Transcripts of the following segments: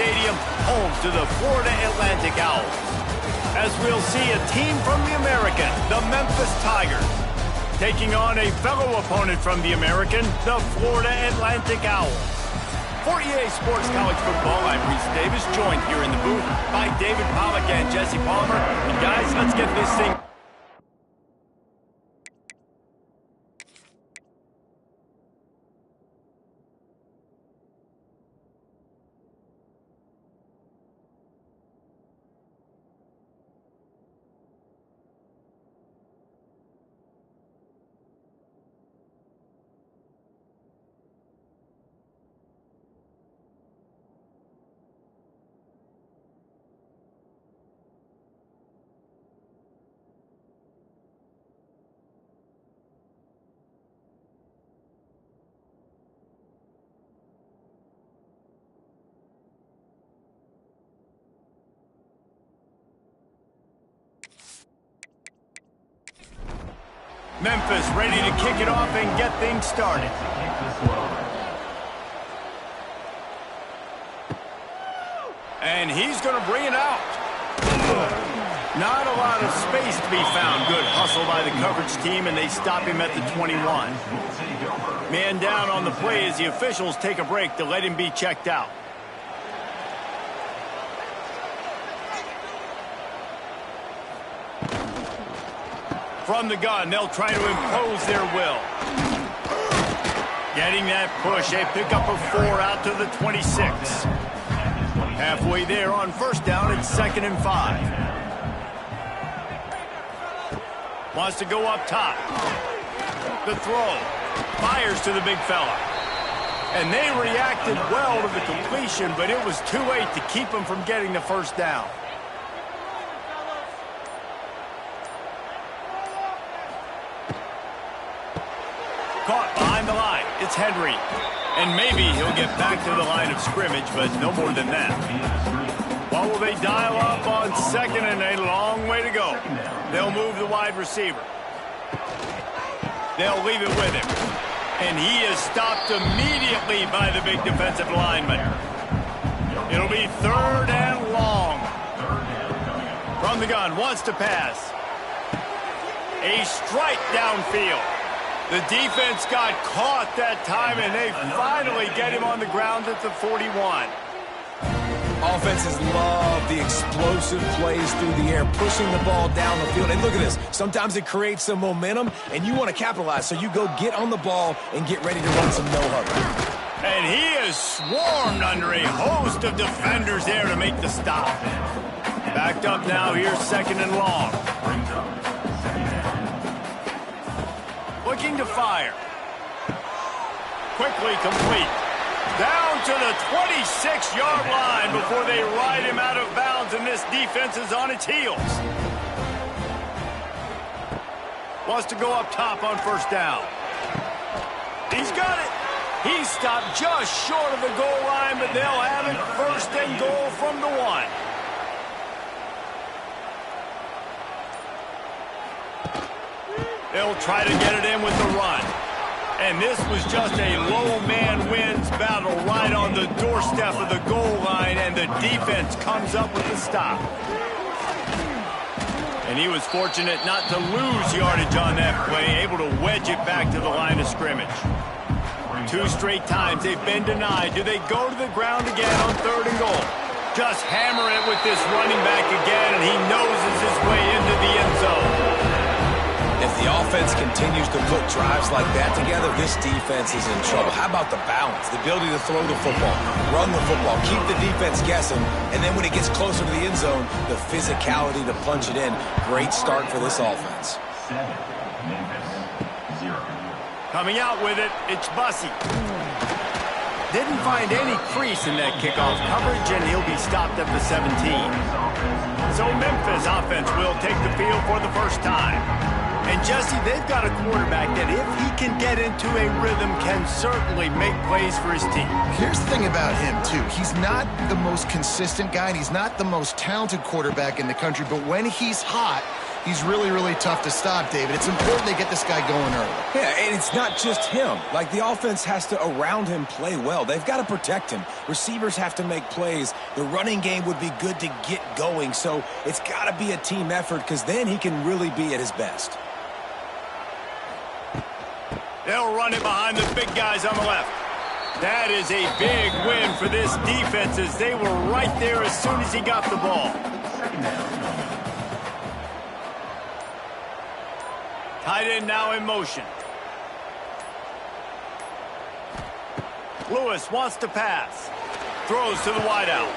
Stadium, home to the Florida Atlantic Owls. As we'll see a team from the American, the Memphis Tigers, taking on a fellow opponent from the American, the Florida Atlantic Owls. For EA Sports College Football, I'm Reese Davis, joined here in the booth by David Pollack and Jesse Palmer. And guys, let's get this thing. Memphis ready to kick it off and get things started. And he's going to bring it out. Not a lot of space to be found. Good hustle by the coverage team, and they stop him at the 21. Man down on the play as the officials take a break to let him be checked out. From the gun, they'll try to impose their will. Getting that push, a pickup of 4 out to the 26. Halfway there on first down, it's 2nd and 5. Wants to go up top. The throw. Fires to the big fella. And they reacted well to the completion, but it was too late to keep him from getting the first down. Caught behind the line. It's Henry. And maybe he'll get back to the line of scrimmage, but no more than that. What will they dial up on 2nd and a long way to go? They'll move the wide receiver. They'll leave it with him. And he is stopped immediately by the big defensive lineman. It'll be 3rd and long. From the gun, wants to pass. A strike downfield. The defense got caught that time, and they finally get him on the ground at the 41. Offenses love the explosive plays through the air, pushing the ball down the field. And look at this. Sometimes it creates some momentum, and you want to capitalize. So you go get on the ball and get ready to run some no-huddle. And he is swarmed under a host of defenders there to make the stop. Backed up now, here's 2nd and long. Looking to fire. Quickly complete. Down to the 26-yard line before they ride him out of bounds, and this defense is on its heels. Wants to go up top on first down. He's got it. He stopped just short of the goal line, but they'll have it 1st and goal from the 1. They'll try to get it in with the run. And this was just a low man wins battle right on the doorstep of the goal line, and the defense comes up with the stop. And he was fortunate not to lose yardage on that play, able to wedge it back to the line of scrimmage. 2 straight times they've been denied. Do they go to the ground again on 3rd and goal? Just hammer it with this running back again, and he noses his way into the end zone. If the offense continues to put drives like that together, this defense is in trouble. How about the balance, the ability to throw the football, run the football, keep the defense guessing, and then when it gets closer to the end zone, the physicality to punch it in. Great start for this offense. Coming out with it, it's Bussey. Didn't find any crease in that kickoff coverage, and he'll be stopped at the 17. So Memphis offense will take the field for the first time. And Jesse, they've got a quarterback that if he can get into a rhythm can certainly make plays for his team. Here's the thing about him, too. He's not the most consistent guy, and he's not the most talented quarterback in the country, but when he's hot, He's really, really tough to stop, David. It's important they get this guy going early. Yeah, and it's not just him. Like, the offense has to, around him, play well. They've got to protect him. Receivers have to make plays. The running game would be good to get going. So it's got to be a team effort because then he can really be at his best. They'll run it behind the big guys on the left. That is a big win for this defense as they were right there as soon as he got the ball. Tight end now in motion. Lewis wants to pass. Throws to the wideout.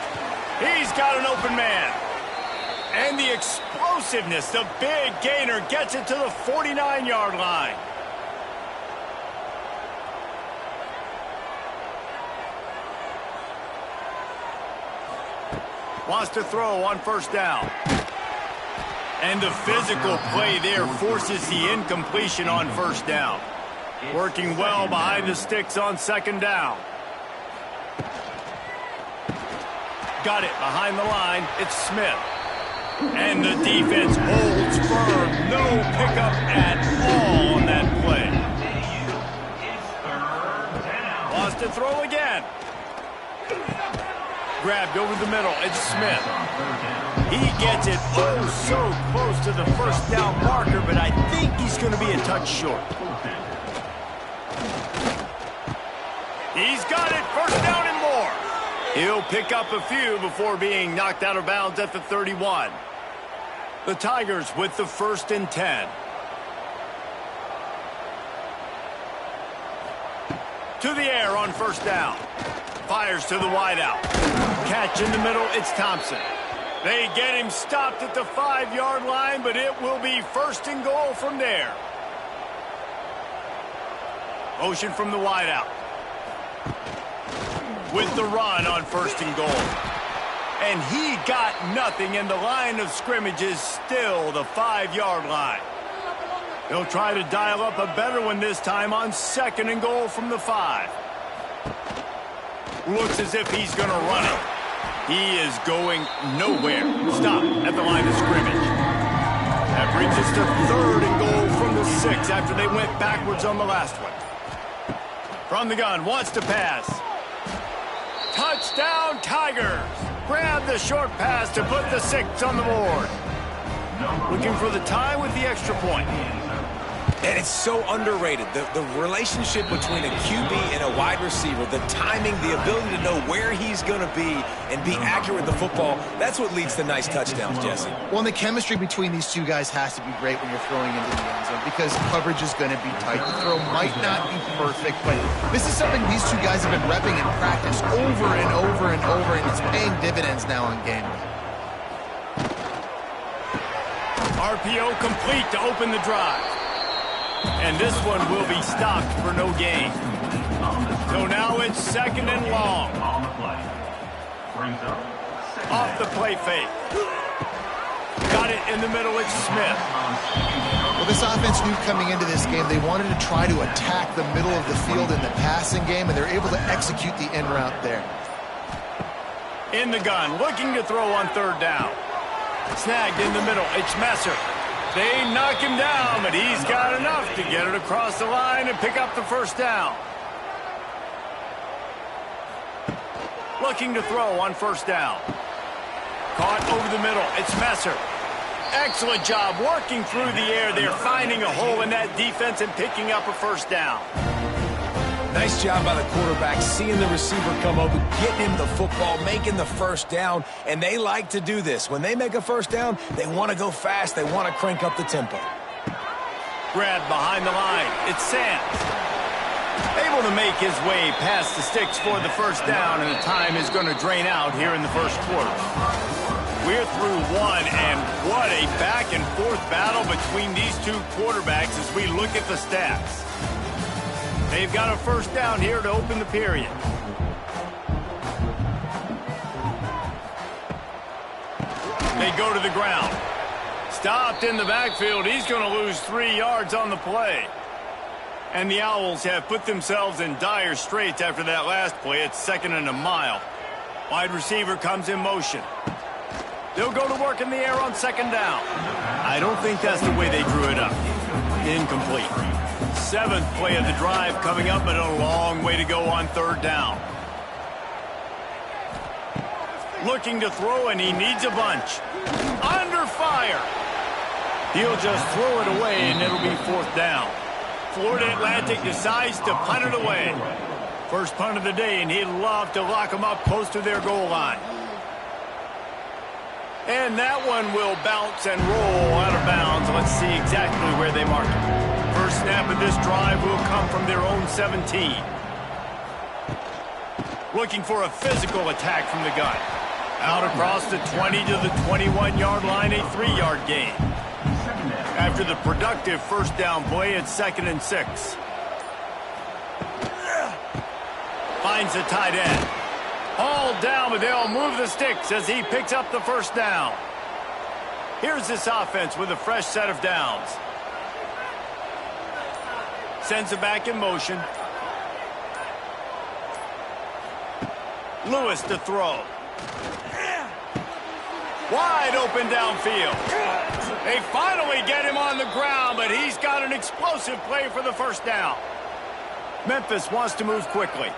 He's got an open man. And the explosiveness, the big gainer gets it to the 49-yard line. Wants to throw on first down. And the physical play there forces the incompletion on first down. Working well behind the sticks on second down. Got it behind the line. It's Smith. And the defense holds firm. No pickup at all on that play. Wants to throw again. Grabbed over the middle. It's Smith. He gets it oh so close to the first down marker, but I think he's going to be a touch short. He's got it. First down and more. He'll pick up a few before being knocked out of bounds at the 31. The Tigers with the 1st and 10. To the air on first down. Fires to the wideout. Catch in the middle, it's Thompson. They get him stopped at the 5-yard line, but it will be 1st and goal from there. Motion from the wideout. With the run on 1st and goal. And he got nothing, and the line of scrimmage is still the 5-yard line. They'll try to dial up a better one this time on 2nd and goal from the 5. Looks as if he's going to run it. He is going nowhere. Stop at the line of scrimmage. That brings us to 3rd and goal from the 6 after they went backwards on the last one. From the gun, wants to pass. Touchdown, Tigers. Grab the short pass to put the 6 on the board. Looking for the tie with the extra point. And it's so underrated. The relationship between a QB and a wide receiver, the timing, the ability to know where he's going to be and be accurate with the football, that's what leads to nice touchdowns, Jesse. Well, and the chemistry between these two guys has to be great when you're throwing into the end zone because coverage is going to be tight. The throw might not be perfect, but this is something these two guys have been repping in practice over and over and over, and it's paying dividends now on game day. RPO complete to open the drive. And this one will be stopped for no gain. So now it's 2nd and long. Off the play fake. Got it in the middle, it's Smith. Well, this offense knew coming into this game they wanted to try to attack the middle of the field in the passing game, and they're able to execute the in route there. In the gun, looking to throw on 3rd down. Snagged in the middle, it's Messer. They knock him down, but he's got enough to get it across the line and pick up the 1st down. Looking to throw on 1st down. Caught over the middle. It's Messer. Excellent job working through the air. They're finding a hole in that defense and picking up a 1st down. Nice job by the quarterback, seeing the receiver come open, getting him the football, making the 1st down, and they like to do this. When they make a 1st down, they want to go fast. They want to crank up the tempo. Grabbed behind the line. It's Sands. Able to make his way past the sticks for the 1st down, and the time is going to drain out here in the 1st quarter. We're through one, and what a back-and-forth battle between these two quarterbacks as we look at the stats. They've got a 1st down here to open the period. They go to the ground. Stopped in the backfield. He's going to lose 3 yards on the play. And the Owls have put themselves in dire straits after that last play. It's 2nd and a mile. Wide receiver comes in motion. They'll go to work in the air on 2nd down. I don't think that's the way they drew it up. Incomplete. 7th play of the drive coming up, but a long way to go on 3rd down. Looking to throw, and he needs a bunch. Under fire. He'll just throw it away, and it'll be 4th down. Florida Atlantic decides to punt it away. First punt of the day, and he'd love to lock them up close to their goal line. And that one will bounce and roll out of bounds. Let's see exactly where they mark it. First snap of this drive will come from their own 17. Looking for a physical attack from the gun. Out across the 20 to the 21-yard line, a 3-yard gain. After the productive first down play, it's 2nd and 6. Finds the tight end. All down, but they'll move the sticks as he picks up the first down. Here's this offense with a fresh set of downs. Sends it back in motion. Lewis to throw. Wide open downfield. They finally get him on the ground, but he's got an explosive play for the first down. Memphis wants to move quickly.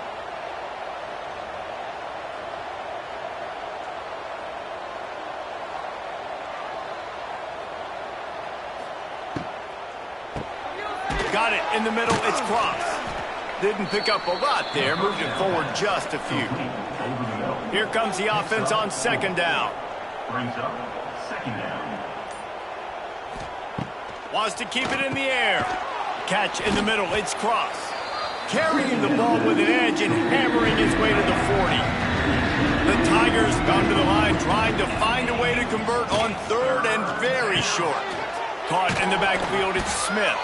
Got it in the middle. It's Cross. Didn't pick up a lot there. Moved it forward just a few. Here comes the offense on 2nd down. Brings up 2nd down. Wants to keep it in the air. Catch in the middle. It's Cross. Carrying the ball with an edge and hammering his way to the 40. The Tigers gone to the line trying to find a way to convert on 3rd and very short. Caught in the backfield. It's Smith.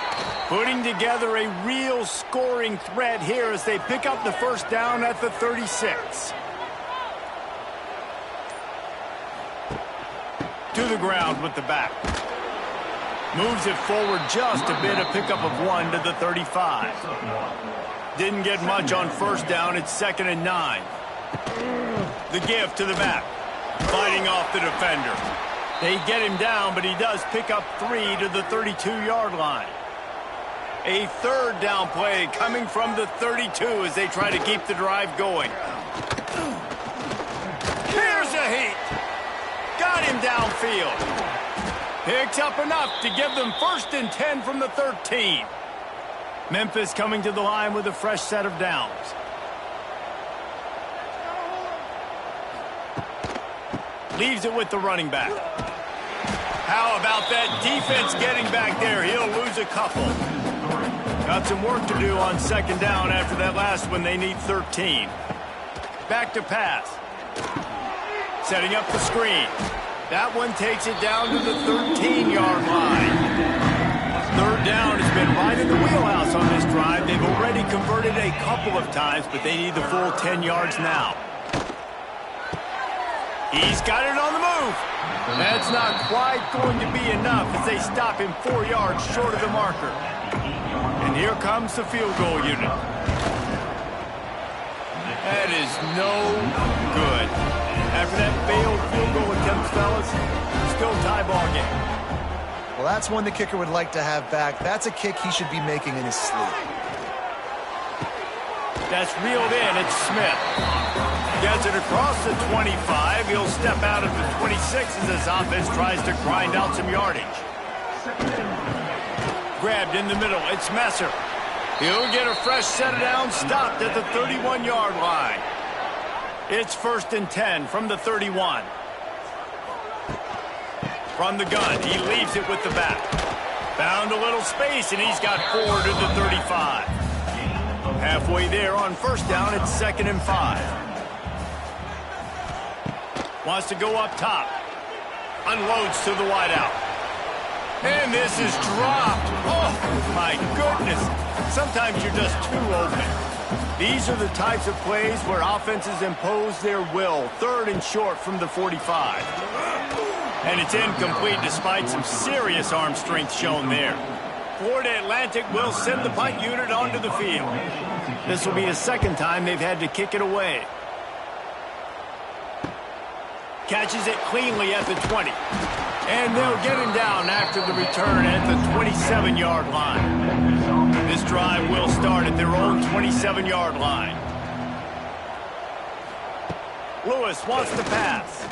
Putting together a real scoring threat here as they pick up the first down at the 36. To the ground with the back. Moves it forward just a bit, a pickup of 1 to the 35. Didn't get much on first down. It's 2nd and 9. The give to the back. Fighting off the defender. They get him down, but he does pick up 3 to the 32-yard line. A 3rd down play coming from the 32 as they try to keep the drive going. Here's a heat. Got him downfield. Picks up enough to give them 1st and 10 from the 13. Memphis coming to the line with a fresh set of downs. Leaves it with the running back. How about that defense getting back there? He'll lose a couple. Got some work to do on 2nd down after that last one. They need 13. Back to pass. Setting up the screen. That one takes it down to the 13-yard line. 3rd down has been right in the wheelhouse on this drive. They've already converted a couple of times, but they need the full 10 yards now. He's got it on the move. That's not quite going to be enough as they stop him 4 yards short of the marker. And here comes the field goal unit. That is no good. After that failed field goal attempt, fellas, still tie ball game. Well, that's one the kicker would like to have back. That's a kick he should be making in his sleep. That's reeled in. It's Smith. Gets it across the 25. He'll step out of the 26 as this offense tries to grind out some yardage. Grabbed in the middle. It's Messer. He'll get a fresh set of downs, stopped at the 31-yard line. It's 1st and 10 from the 31. From the gun, he leaves it with the back. Found a little space, and he's got 4 to the 35. Halfway there on first down, it's 2nd and 5. Wants to go up top. Unloads to the wideout. And this is dropped. Oh, my goodness. Sometimes you're just too open. These are the types of plays where offenses impose their will. 3rd and short from the 45. And it's incomplete despite some serious arm strength shown there. Florida Atlantic will send the punt unit onto the field. This will be the 2nd time they've had to kick it away. Catches it cleanly at the 20. And they'll get him down after the return at the 27-yard line. This drive will start at their own 27-yard line. Lewis wants to pass.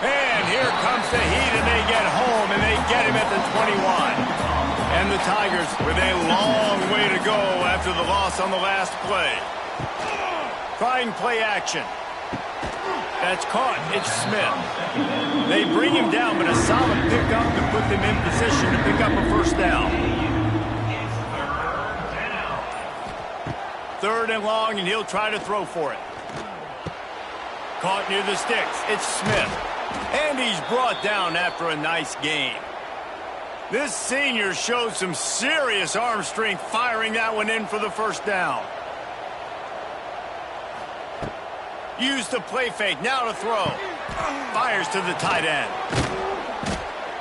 And here comes the heat, and they get home, and they get him at the 21. And the Tigers with a long way to go after the loss on the last play. Trying play action. That's caught. It's Smith. They bring him down, but a solid pickup to put them in position to pick up a first down. Third and long, and he'll try to throw for it. Caught near the sticks. It's Smith. And he's brought down after a nice game. This senior showed some serious arm strength firing that one in for the first down. Use the play fake, now to throw. Fires to the tight end.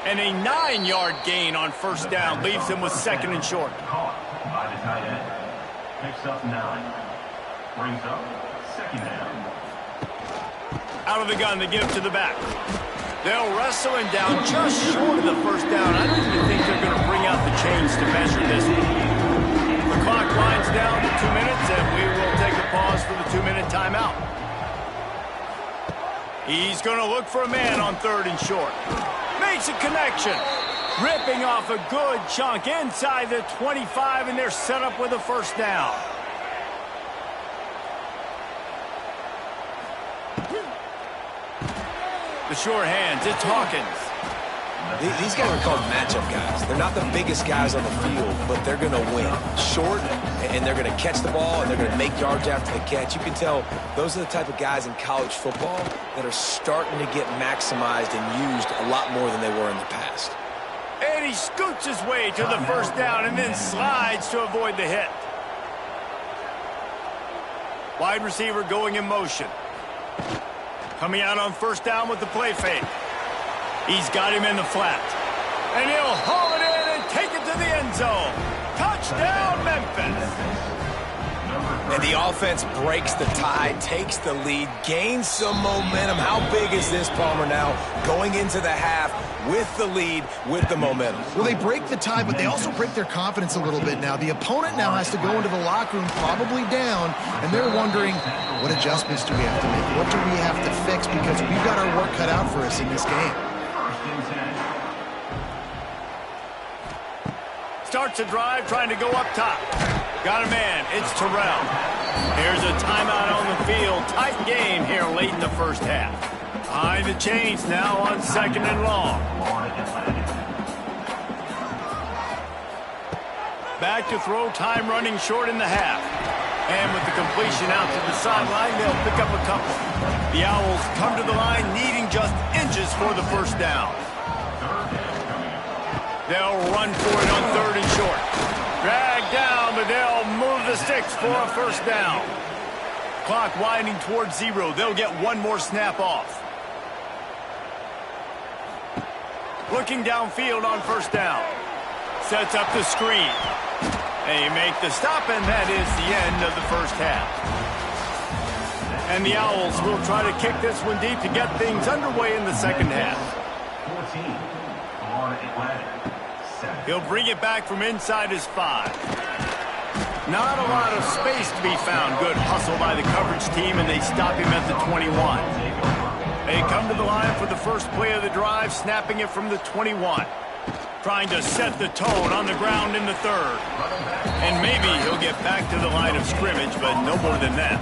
And a 9-yard gain on first down leaves him with second and short. Caught by the tight end. Picks up 9. Brings up second down. Out of the gun, they give it to the back. They'll wrestle him down just short of the first down. I don't even think they're going to bring out the chains to measure this one. The clock winds down to 2 minutes, and we will take a pause for the 2-minute timeout. He's going to look for a man on third and short. Makes a connection. Ripping off a good chunk inside the 25, and they're set up with a first down. The short hands, it's Hawkins. These guys are called matchup guys. They're not the biggest guys on the field, but they're going to win. Short, and they're going to catch the ball, and they're going to make yards after the catch. You can tell those are the type of guys in college football that are starting to get maximized and used a lot more than they were in the past. And he scoots his way to the first down and then slides to avoid the hit. Wide receiver going in motion. Coming out on first down with the play fake. He's got him in the flat. And he'll haul it in and take it to the end zone. Touchdown, Memphis. And the offense breaks the tie, takes the lead, gains some momentum. How big is this, Palmer, now going into the half with the lead, with the momentum? Well, they break the tie, but they also break their confidence a little bit now. The opponent now has to go into the locker room, probably down, and they're wondering, what adjustments do we have to make? What do we have to fix? Because we've got our work cut out for us in this game. Starts a drive, trying to go up top. Got a man, it's Terrell. Here's a timeout on the field. Tight game here late in the first half. Behind the chains now on second and long. Back to throw, time running short in the half. And with the completion out to the sideline, they'll pick up a couple. The Owls come to the line needing just inches for the first down. They'll run for it on third and short. Drag down, but they'll move the sticks for a first down. Clock winding towards 0. They'll get one more snap off. Looking downfield on first down. Sets up the screen. They make the stop, and that is the end of the first half. And the Owls will try to kick this one deep to get things underway in the second half. 14 on Atlantic. He'll bring it back from inside his 5. Not a lot of space to be found. Good hustle by the coverage team, and they stop him at the 21. They come to the line for the first play of the drive, snapping it from the 21. Trying to set the tone on the ground in the third. And maybe he'll get back to the line of scrimmage, but no more than that.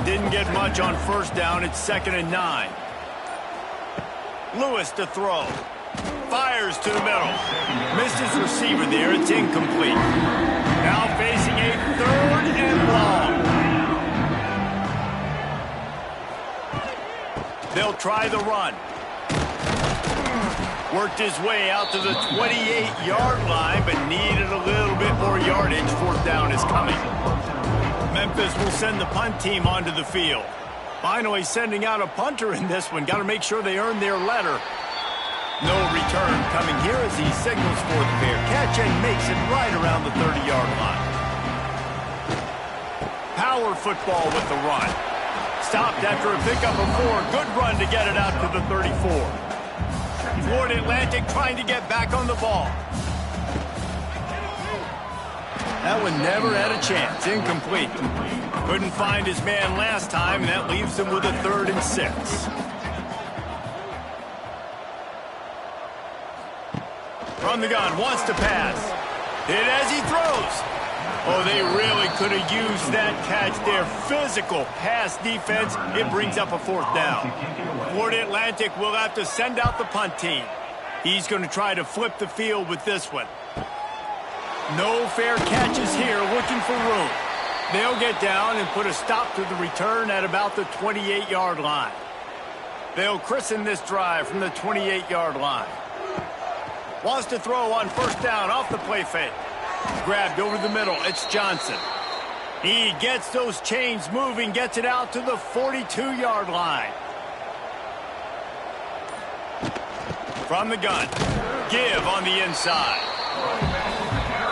Didn't get much on first down. It's second and 9. Lewis to throw. Fires to the middle. Missed his receiver there. It's incomplete. Now facing a third and long. They'll try the run. Worked his way out to the 28-yard line, but needed a little bit more yardage. Fourth down is coming. Memphis will send the punt team onto the field. Finally sending out a punter in this one. Got to make sure they earn their letter. No return coming here as he signals for the fair catch and makes it right around the 30-yard line. Power football with the run. Stopped after a pickup of 4. Good run to get it out to the 34. Florida Atlantic trying to get back on the ball. That one never had a chance. Incomplete. Couldn't find his man last time, and that leaves him with a 3rd and 6. From the gun, wants to pass. Hit as he throws. Oh, they really could have used that catch there. Physical pass defense. It brings up a 4th down. Florida Atlantic will have to send out the punt team. He's going to try to flip the field with this one. No fair catches here, looking for room. They'll get down and put a stop to the return at about the 28-yard line. They'll christen this drive from the 28-yard line. Wants to throw on 1st down off the play fake. Grabbed over the middle. It's Johnson. He gets those chains moving, gets it out to the 42-yard line. From the gun. Give on the inside.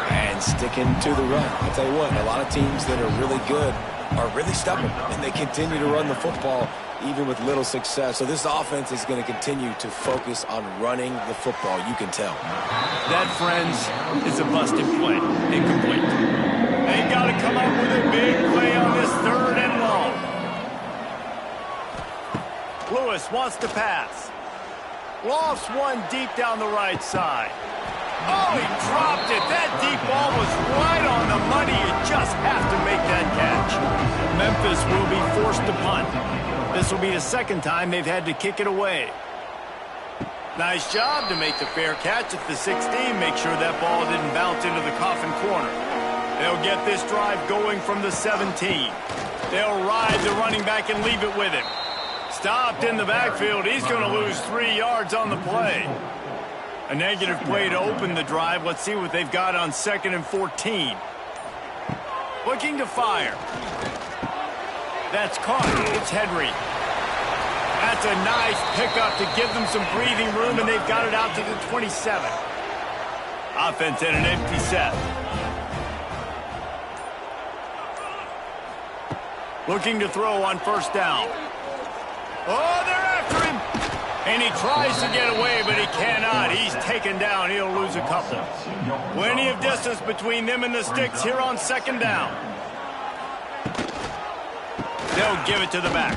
And sticking to the run. I'll tell you what, a lot of teams that are really good are really stubborn, and they continue to run the football even with little success. So this offense is going to continue to focus on running the football. You can tell. That, friends, is a busted play. Incomplete. They got to come up with a big play on this 3rd and long. Lewis wants to pass. Lofts one deep down the right side. Oh, he dropped it. That deep ball was right on the money. You just have to make that catch. Memphis will be forced to punt. This will be the 2nd time they've had to kick it away. Nice job to make the fair catch at the 16. Make sure that ball didn't bounce into the coffin corner. They'll get this drive going from the 17. They'll ride the running back and leave it with him. Stopped in the backfield. He's going to lose 3 yards on the play. A negative play to open the drive. Let's see what they've got on 2nd and 14. Looking to fire. That's caught. It's Henry. That's a nice pickup to give them some breathing room, and they've got it out to the 27. Offense in an empty set. Looking to throw on 1st down. Oh, they're after him. And he tries to get away, but he cannot. He's taken down. He'll lose a couple. Plenty of distance between them and the sticks here on 2nd down. They'll give it to the back.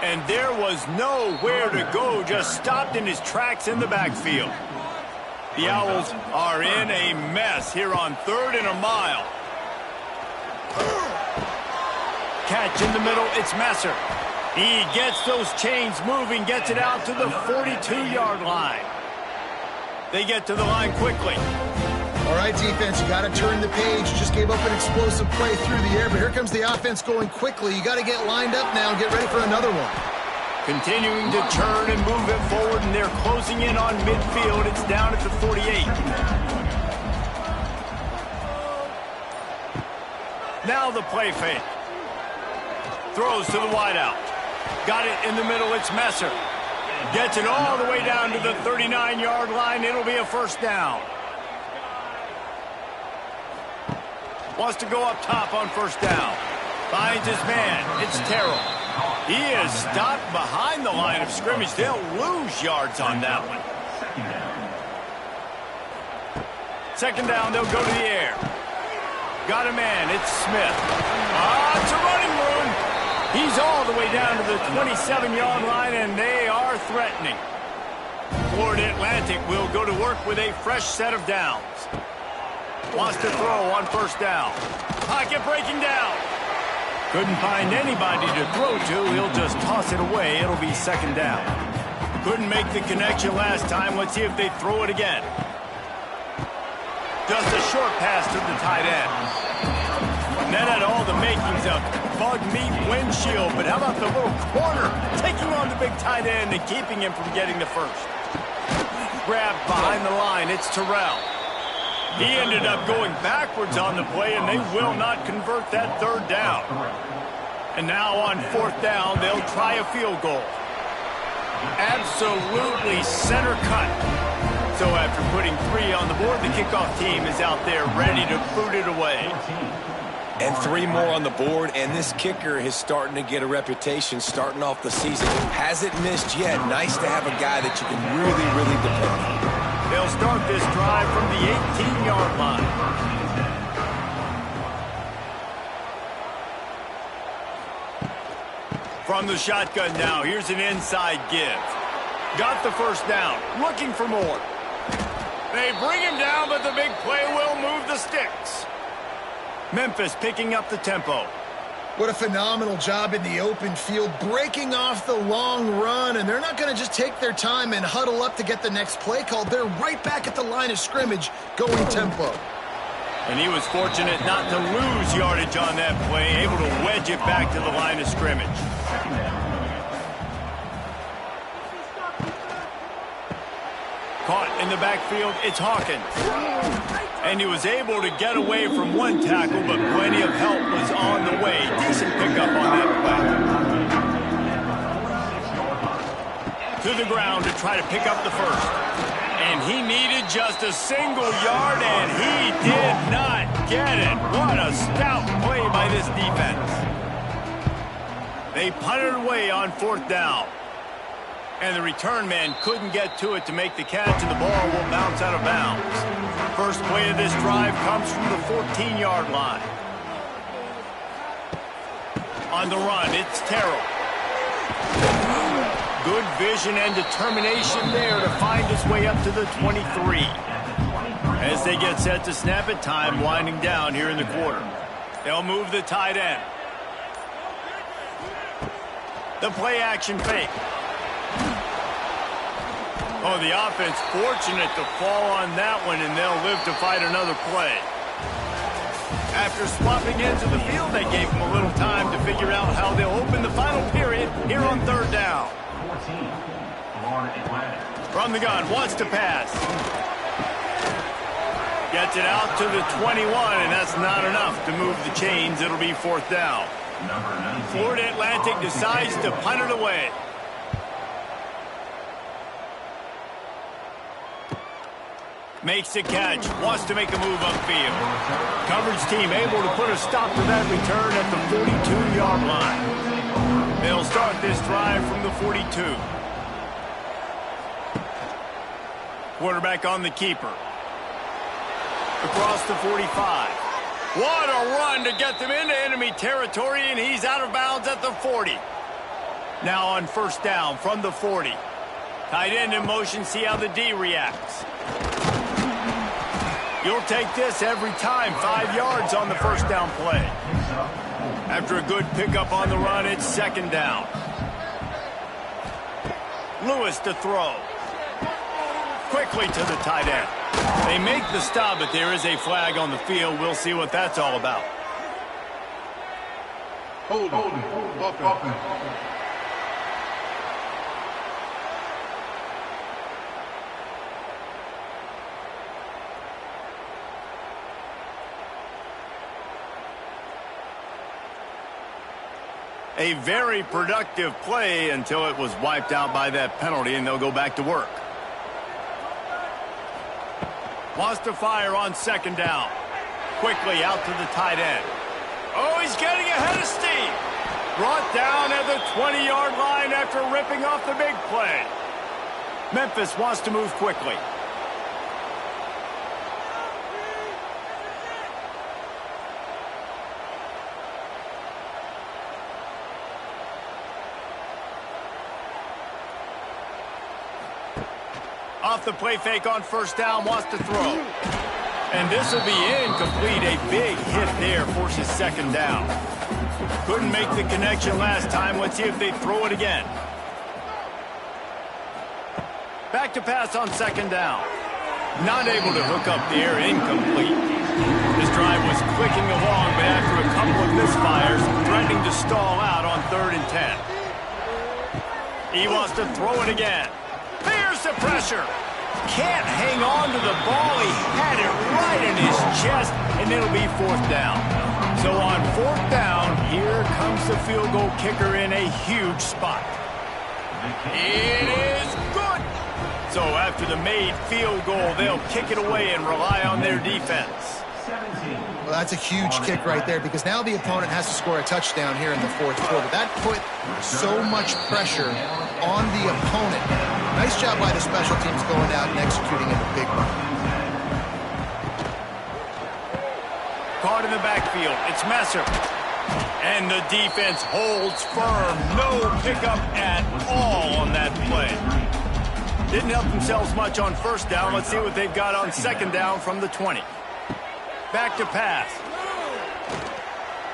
And there was nowhere to go. Just stopped in his tracks in the backfield. The Owls are in a mess here on 3rd and a mile. Catch in the middle. It's Messer. He gets those chains moving, gets it out to the 42-yard line. They get to the line quickly. All right, defense, you got to turn the page. Just gave up an explosive play through the air, but here comes the offense going quickly. You got to get lined up now and get ready for another one. Continuing to turn and move it forward, and they're closing in on midfield. It's down at the 48. Now the play fake. Throws to the wideout. Got it in the middle. It's Messer. Gets it all the way down to the 39-yard line. It'll be a 1st down. Wants to go up top on 1st down. Finds his man. It's Terrell. He is stopped behind the line of scrimmage. They'll lose yards on that one. 2nd down, they'll go to the air. Got a man. It's Smith. It's a running room. He's all the way down to the 27-yard line, and they are threatening. Florida Atlantic will go to work with a fresh set of downs. Wants to throw on 1st down. Pocket breaking down. Couldn't find anybody to throw to. He'll just toss it away. It'll be 2nd down. Couldn't make the connection last time. Let's see if they throw it again. Just a short pass to the tight end. And that had all the makings of bug meat windshield, but how about the little corner taking on the big tight end and keeping him from getting the 1st? Grabbed behind the line. It's Terrell. He ended up going backwards on the play, and they will not convert that 3rd down. And now on 4th down, they'll try a field goal. Absolutely center cut. So after putting 3 on the board, the kickoff team is out there ready to boot it away. And 3 more on the board, and this kicker is starting to get a reputation starting off the season. Hasn't missed yet. Nice to have a guy that you can really, really depend on. They'll start this drive from the 18-yard line. From the shotgun now, here's an inside give. Got the first down, looking for more. They bring him down, but the big play will move the sticks. Memphis picking up the tempo. What a phenomenal job in the open field, breaking off the long run, and they're not going to just take their time and huddle up to get the next play called. They're right back at the line of scrimmage, going tempo. And he was fortunate not to lose yardage on that play, able to wedge it back to the line of scrimmage. Caught in the backfield, it's Hawkins. And he was able to get away from one tackle, but plenty of help was on the way. Decent pickup on that play. To the ground to try to pick up the first. And he needed just a single yard, and he did not get it. What a stout play by this defense. They punted away on 4th down. And the return man couldn't get to it to make the catch, and the ball will bounce out of bounds. First play of this drive comes from the 14-yard line. On the run, it's Terrell. Good vision and determination there to find his way up to the 23. As they get set to snap it, time winding down here in the quarter. They'll move the tight end. The play action fake. Oh, the offense fortunate to fall on that one, and they'll live to fight another play. After swapping into the field, they gave him a little time to figure out how they'll open the final period here on 3rd down. From the gun, wants to pass. Gets it out to the 21, and that's not enough to move the chains. It'll be 4th down. Florida Atlantic decides to punt it away. Makes the catch, wants to make a move upfield. Coverage team able to put a stop to that return at the 42-yard line. They'll start this drive from the 42. Quarterback on the keeper. Across the 45. What a run to get them into enemy territory, and he's out of bounds at the 40. Now on 1st down from the 40. Tight end in motion, see how the D reacts. You'll take this every time. 5 yards on the 1st down play. After a good pickup on the run, it's 2nd down. Lewis to throw. Quickly to the tight end. They make the stop, but there is a flag on the field. We'll see what that's all about. Hold on. A very productive play until it was wiped out by that penalty, and they'll go back to work. Wants to fire on 2nd down. Quickly out to the tight end. Oh, he's getting ahead of steam. Brought down at the 20-yard line after ripping off the big play. Memphis wants to move quickly. Off the play fake on 1st down, wants to throw. And this will be incomplete. A big hit there forces 2nd down. Couldn't make the connection last time. Let's see if they throw it again. Back to pass on 2nd down. Not able to hook up the air, incomplete. This drive was clicking along, but after a couple of misfires, threatening to stall out on 3rd and 10. He wants to throw it again. Fears the pressure. Can't hang on to the ball. He had it right in his chest, and it'll be 4th down. So on 4th down, here comes the field goal kicker in a huge spot. It is good. So after the made field goal, they'll kick it away and rely on their defense. 17. Well, that's a huge kick right there because now the opponent has to score a touchdown here in the fourth quarter. That put so much pressure on the opponent. Nice job by the special teams going out and executing in the big one. Caught in the backfield. It's Messer. And the defense holds firm. No pickup at all on that play. Didn't help themselves much on first down. Let's see what they've got on second down from the 20. Back to pass.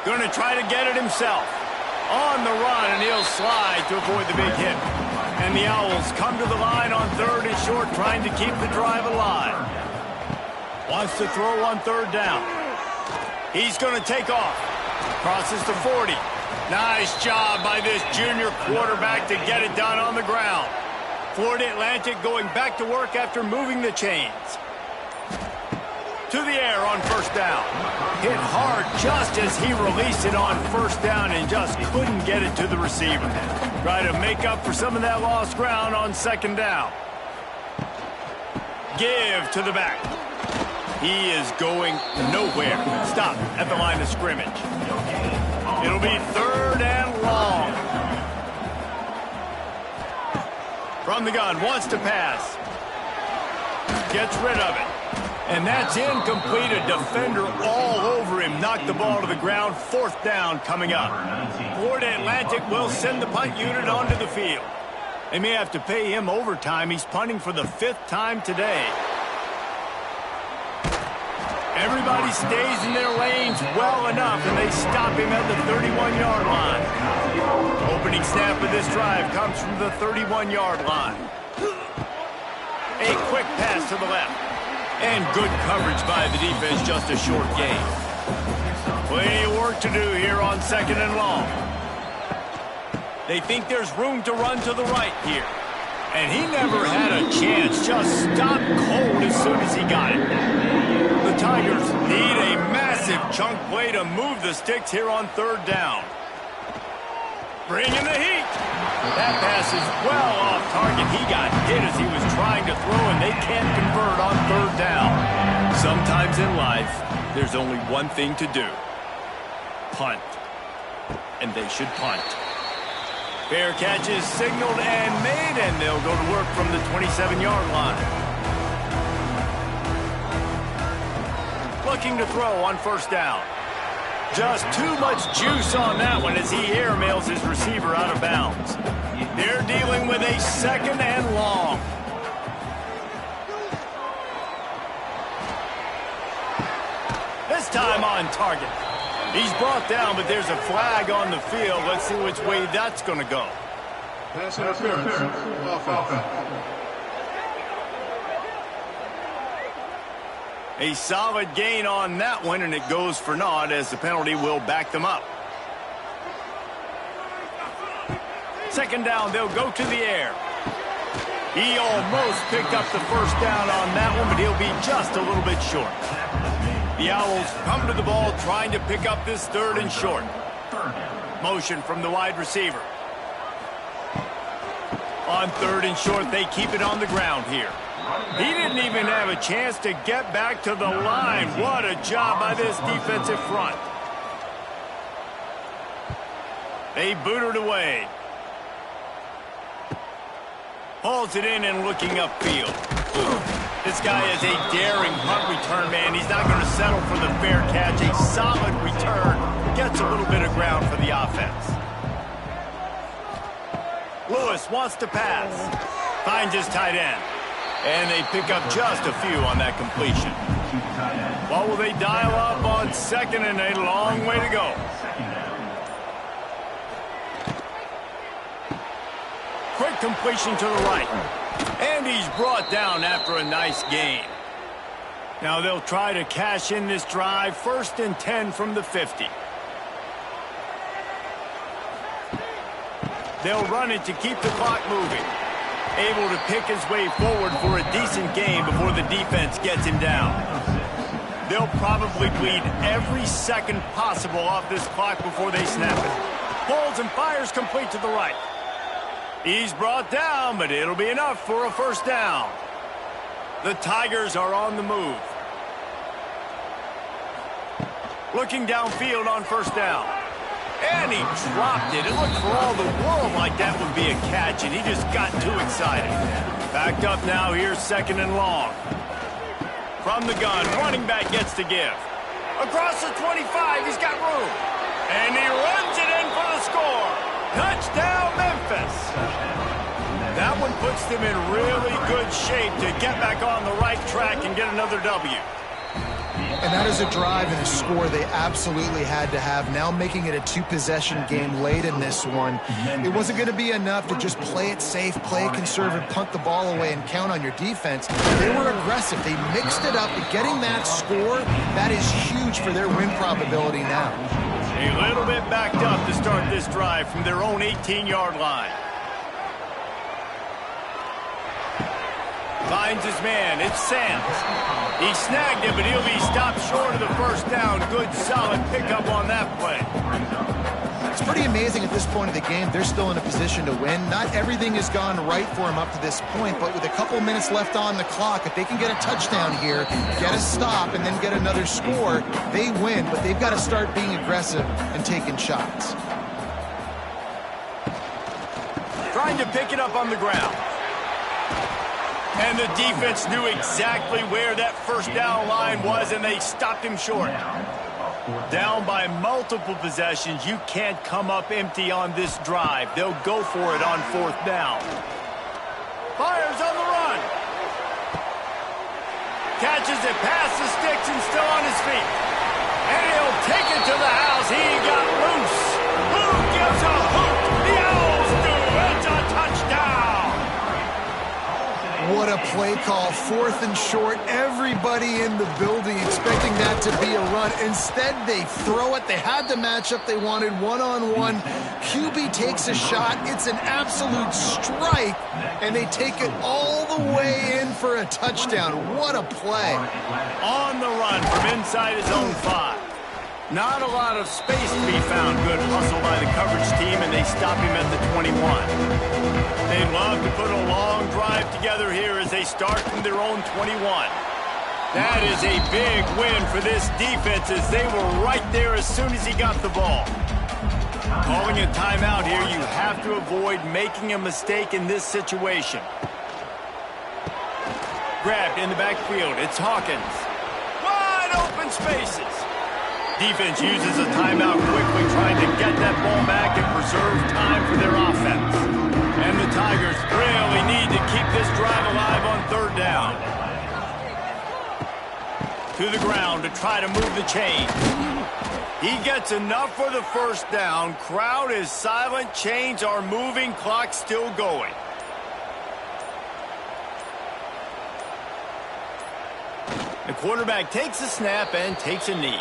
Going to try to get it himself. On the run, and he'll slide to avoid the big hit. And the Owls come to the line on third and short, trying to keep the drive alive. Wants to throw on third down. He's going to take off. Crosses to 40. Nice job by this junior quarterback to get it done on the ground. Florida Atlantic going back to work after moving the chains. To the air on first down. Hit hard just as he released it on first down and just couldn't get it to the receiver. Try to make up for some of that lost ground on second down. Give to the back. He is going nowhere. Stop at the line of scrimmage. It'll be third and long. From the gun, wants to pass. Gets rid of it. And that's incomplete. A defender all over him. Knocked the ball to the ground. Fourth down coming up. Florida Atlantic will send the punt unit onto the field. They may have to pay him overtime. He's punting for the 5th time today. Everybody stays in their lanes well enough, and they stop him at the 31-yard line. Opening snap of this drive comes from the 31-yard line. A quick pass to the left. And good coverage by the defense, just a short gain. Plenty of work to do here on second and long. They think there's room to run to the right here. And he never had a chance, just stopped cold as soon as he got it. The Tigers need a massive chunk play to move the sticks here on third down. Bringing the heat. That pass is well off target. He got hit as he was trying to throw, and they can't convert on third down. Sometimes in life, there's only one thing to do. Punt. And they should punt. Fair catch is signaled and made, and they'll go to work from the 27-yard line. Looking to throw on first down. Just too much juice on that one as he airmails his receiver out of bounds. They're dealing with a second and long. This time on target. He's brought down, but there's a flag on the field. Let's see which way that's going to go. Pass interference. Offense. A solid gain on that one, and it goes for naught as the penalty will back them up. Second down, they'll go to the air. He almost picked up the first down on that one, but he'll be just a little bit short. The Owls come to the ball trying to pick up this third and short. Motion from the wide receiver. On third and short, they keep it on the ground here. He didn't even have a chance to get back to the line. What a job by this defensive front. They boot it away. Hauls it in and looking upfield. This guy is a daring punt return man. He's not going to settle for the fair catch. A solid return. Gets a little bit of ground for the offense. Lewis wants to pass. Finds his tight end. And they pick up just a few on that completion. What will they dial up on second and a long way to go? Quick completion to the right. And he's brought down after a nice gain. Now they'll try to cash in this drive. First and 10 from the 50. They'll run it to keep the clock moving. Able to pick his way forward for a decent gain before the defense gets him down. They'll probably bleed every second possible off this clock before they snap it. Pulls and fires complete to the right. He's brought down, but it'll be enough for a first down. The Tigers are on the move. Looking downfield on first down. And he dropped it. It looked for all the world like that would be a catch, and he just got too excited. Backed up now, here's 2nd and long. From the gun, running back gets to give. Across the 25, he's got room. And he runs it in for the score. Touchdown, Memphis. That one puts them in really good shape to get back on the right track and get another W. And that is a drive and a score they absolutely had to have. Now making it a 2-possession game late in this one. It wasn't going to be enough to just play it safe, play it conservative, punt the ball away, and count on your defense. They were aggressive. They mixed it up. Getting that score, that is huge for their win probability now. A little bit backed up to start this drive from their own 18-yard line. Finds his man. It's Sands. He snagged it, but he'll be stopped short of the first down. Good, solid pickup on that play. It's pretty amazing at this point of the game. They're still in a position to win. Not everything has gone right for them up to this point, but with a couple minutes left on the clock, if they can get a touchdown here, get a stop, and then get another score, they win. But they've got to start being aggressive and taking shots. Trying to pick it up on the ground. And the defense knew exactly where that first down line was, and they stopped him short. Down by multiple possessions, you can't come up empty on this drive. They'll go for it on 4th down. Fires on the run. Catches it past the sticks and still on his feet. And he'll take it to the house. He got loose. Who gives a hoot? The Owls do. It's a touchdown. What a play call. 4th and short. Everybody in the building expecting that to be a run. Instead, they throw it. They had the matchup they wanted, one-on-one. QB takes a shot. It's an absolute strike, and they take it all the way in for a touchdown. What a play. On the run from inside his own 5. Not a lot of space to be found. Good hustle by the coverage team, and they stop him at the 21. They'd love to put a long drive together here as they start from their own 21. That is a big win for this defense as they were right there as soon as he got the ball. Calling a timeout here, you have to avoid making a mistake in this situation. Grabbed in the backfield, it's Hawkins. Wide open spaces. Defense uses a timeout quickly, trying to get that ball back and preserve time for their offense. And the Tigers really need to keep this drive alive on 3rd down. To the ground to try to move the chain. He gets enough for the first down. Crowd is silent. Chains are moving. Clock still going. The quarterback takes a snap and takes a knee.